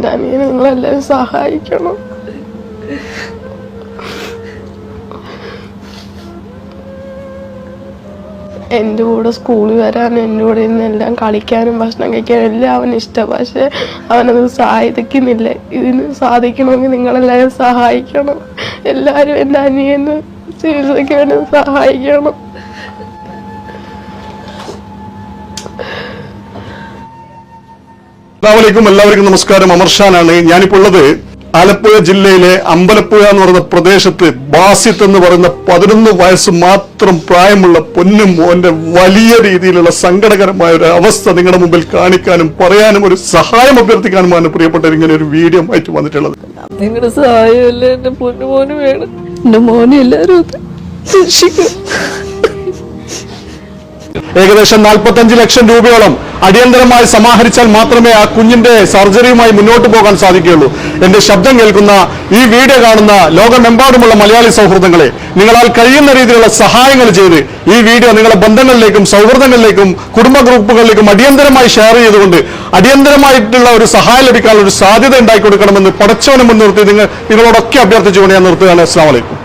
എൻ്റെ അനിയനെ നിങ്ങളെല്ലാവരും സഹായിക്കണം. എൻ്റെ കൂടെ സ്കൂളിൽ വരാനും എൻ്റെ കൂടെ ഇന്ന് എല്ലാം കളിക്കാനും ഭക്ഷണം കഴിക്കാനും എല്ലാം അവന് ഇഷ്ടം. പക്ഷെ അവനത് സാധിക്കുന്നില്ല. ഇതിന് സാധിക്കണമെങ്കിൽ നിങ്ങളെല്ലാവരും സഹായിക്കണം. എല്ലാവരും എൻ്റെ അനിയന് ചികിത്സയ്ക്ക് വേണ്ടി സഹായിക്കണം. എല്ലാവർക്കും നമസ്കാരം. അമർഷാനാണ്. ഞാനിപ്പോൾ ഉള്ളത് ആലപ്പുഴ ജില്ലയിലെ അമ്പലപ്പുഴ എന്ന് പറയുന്ന പ്രദേശത്ത് ബാസിത്ത് എന്ന് പറയുന്ന 11 വയസ്സ് മാത്രം പ്രായമുള്ള പൊന്നും മോന്റെ വലിയ രീതിയിലുള്ള സങ്കടകരമായ ഒരു അവസ്ഥ നിങ്ങളുടെ മുമ്പിൽ കാണിക്കാനും പറയാനും ഒരു സഹായം അഭ്യർത്ഥിക്കാനുമാണ് പ്രിയപ്പെട്ടവർ ഇങ്ങനെ ഒരു വീഡിയോ ആയിട്ട് വന്നിട്ടുള്ളത്. നിങ്ങളുടെ സഹായമല്ലേ എന്റെ പൊന്നുമോന് വേണം. എന്റെ മോനെ എല്ലാവരും ശിക്ഷിക്കും. ഏകദേശം 45 ലക്ഷം രൂപയോളം അടിയന്തരമായി സമാഹരിച്ചാൽ മാത്രമേ ആ കുഞ്ഞിന്റെ സർജറിയുമായി മുന്നോട്ട് പോകാൻ സാധിക്കുകയുള്ളൂ. എന്റെ ശബ്ദം കേൾക്കുന്ന ഈ വീഡിയോ കാണുന്ന ലോകമെമ്പാടുമുള്ള മലയാളി സൗഹൃദങ്ങളെ, നിങ്ങളാൽ കഴിയുന്ന രീതിയിലുള്ള സഹായങ്ങൾ ചെയ്ത് ഈ വീഡിയോ നിങ്ങളുടെ ബന്ധങ്ങളിലേക്കും സൗഹൃദങ്ങളിലേക്കും കുടുംബ ഗ്രൂപ്പുകളിലേക്കും അടിയന്തരമായി ഷെയർ ചെയ്തുകൊണ്ട് അടിയന്തരമായിട്ടുള്ള ഒരു സഹായം ലഭിക്കാനുള്ള ഒരു സാധ്യത ഉണ്ടാക്കി കൊടുക്കണമെന്ന് പടച്ചവനെ മുൻനിർത്തി നിങ്ങളോടൊക്കെ അഭ്യർത്ഥിച്ചുകൊണ്ട് ഞാൻ നിർത്തുകയാണ്. അസ്സലാമു അലൈക്കും.